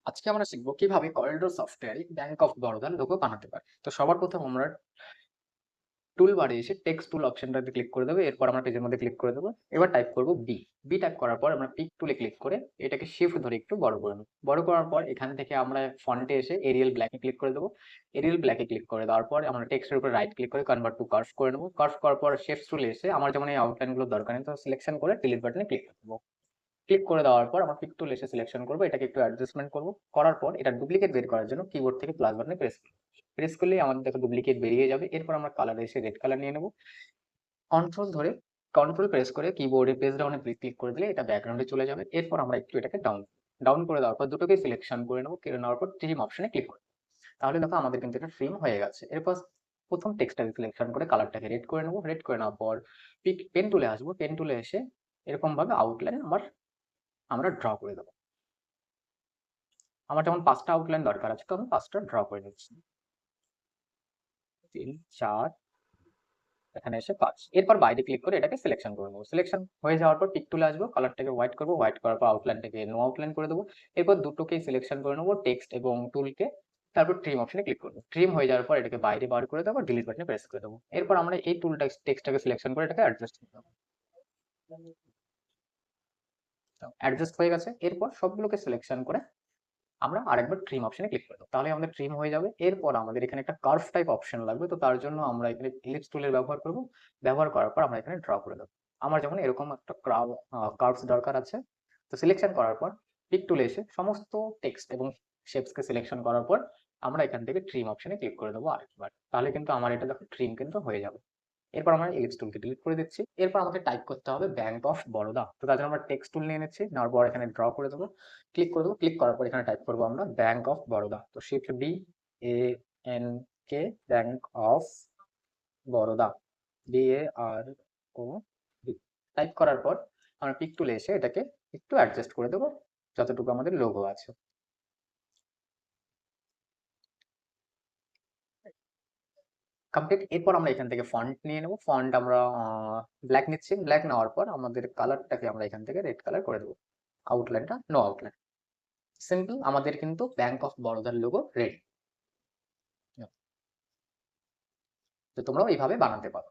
আজকে আমরা শিখবো কিভাবে করিডোর সফটওয়্যারে ব্যাংক অফ বরোদার লোগো বানাতে পারে। তো সবার প্রথম আমরা টুল বারে এসে টেক্সট টুল অপশনটাতে ক্লিক করে দেবো। এরপর আমরা পেজের মধ্যে ক্লিক করে দেবো। এবার টাইপ করব বি টাইপ করার পর আমরা পিক টুলে ক্লিক করে এটাকে শিফট ধরে একটু বড় করে নেব। বড় করার পর এখান থেকে আমরা ফন্টে এসে এরিয়াল ব্ল্যাকে ক্লিক করে দেবো। এরিয়াল ব্ল্যাকে ক্লিক করে দেওয়ার পর আমরা টেক্সটের উপর রাইট ক্লিক করে কনভার্ট টু কার্ভ করে নেবো। কার্ভ করার পর শেপস টুলে এসে আমার যেমন এই আউটলাইনগুলো দরকার নেই, তো সিলেকশন করে ডিলিট বাটনে ক্লিক করে দেবো। ক্লিক করে দেওয়ার পর আমরা পিক টুল এসে সিলেকশন করবো, এটাকে একটু অ্যাডজাস্টমেন্ট করবো। করার পর এটা ডুপ্লিকেট বের করার জন্য কিবোর্ড থেকে প্লাস বাটনে প্রেস করলেই আমাদের দেখো ডুপ্লিকেট বেরিয়ে যাবে। এরপর আমরা কালার এসে রেড কালার নিয়ে নেবো। কন্ট্রোল ধরে কন্ট্রোল প্রেস করে কিবোর্ডে পেজ ডাউনে ক্লিক করে দিলে এটা ব্যাকগ্রাউন্ডে চলে যাবে। এরপর আমরা একটু এটাকে ডাউন ডাউন করে দেওয়ার পর দুটোকে সিলেকশন করে নেবো। করে নেওয়ার পর ট্রিম অপশনে ক্লিক করবো। তাহলে দেখো আমাদের কিন্তু এটা ট্রিম হয়ে গেছে। এরপর প্রথম টেক্সটটাকে সিলেকশন করে কালারটাকে রেড করে নেবো। রেড করে নেওয়ার পর পেন টুলে আসবো। পেন টুলে এসে এরকম ভাবে আউটলাইন আমরা ড্র করে দেবো। আমার যেমন ৫ টা আউটলাইন দরকার আছে, তো আমি ৫ টা ড্র করে নিচ্ছি। ৩, ৪, এখানে এসে ৫। এরপর বাইরে ক্লিক করে এটাকে সিলেকশন করে নেবো। সিলেকশন হয়ে যাওয়ার পর পিক টুলে আসবো, কালারটাকে হোয়াইট করবো। হোয়াইট করার পর আউটলাইনটাকে নো আউটলাইন করে দেবো। এরপর দুটোকেই সিলেকশন করে নেবো, টেক্সট এবং টুলকে। তারপর ট্রিম অপশনে ক্লিক করবো। ট্রিম হয়ে যাওয়ার পর এটাকে বাইরে বার করে দেবো, ডিলিট বাটনে প্রেস করে দেবো। এরপর আমরা এই টুলটা টেক্সটটাকে সিলেকশন করে এটাকে অ্যাডজাস্ট করে দেবো। অ্যাডজাস্ট হয়ে গেছে। এরপর সবগুলোকে সিলেকশন করে আমরা আরেকবার ট্রিম অপশনে ক্লিক করে দেবো। তাহলে আমাদের ট্রিম হয়ে যাবে। এরপর আমাদের এখানে একটা কার্ভ টাইপ অপশন লাগবে, তো তার জন্য আমরা এখানে ইলিপস টুলের ব্যবহার করব। ব্যবহার করার পর আমরা এখানে ড্র করে দেবো। আমার যেমন এরকম একটা কার্ভস দরকার আছে, তো সিলেকশন করার পর পিক টুলে এসে সমস্ত টেক্সট এবং শেপসকে সিলেকশন করার পর আমরা এখান থেকে ট্রিম অপশনে ক্লিক করে দেবো আরেকবার। তাহলে কিন্তু আমার এটা দেখো ট্রিম কিন্তু হয়ে যাবে। এরপর আমরা ইলিপস টুলকে ডিলিট করে দিচ্ছি। এরপর আমাকে টাইপ করতে হবে ব্যাংক অফ বরোদা। তো তার জন্য আমরা টেক্সট টুল নিয়ে নিচ্ছি। নেওয়ার পর এখানে ড্র করে দেবো। ক্লিক করে দেবো। ক্লিক করার পর এখানে টাইপ করবো আমরা ব্যাংক অফ বরোদা। তো shift BANK, bank of Baroda, BAROD। Type করার পর আমরা পিক টুলে এসে এটাকে একটু অ্যাডজাস্ট করে দেবো যতটুকু আমাদের লোগো আছে। কমপ্লিট। এরপর আমরা এখান থেকে ফন্ট নিয়ে নেবো। ফন্ট আমরা ব্ল্যাক নিচ্ছি। ব্ল্যাক নেওয়ার পর আমাদের কালারটাকে আমরা এখান থেকে রেড কালার করে দেবো। আউটলাইনটা নো আউটলাইন। সিম্পল, আমাদের কিন্তু ব্যাংক অফ বরোদার লোগো রেডি। তো তোমরাও এইভাবে বানাতে পারো।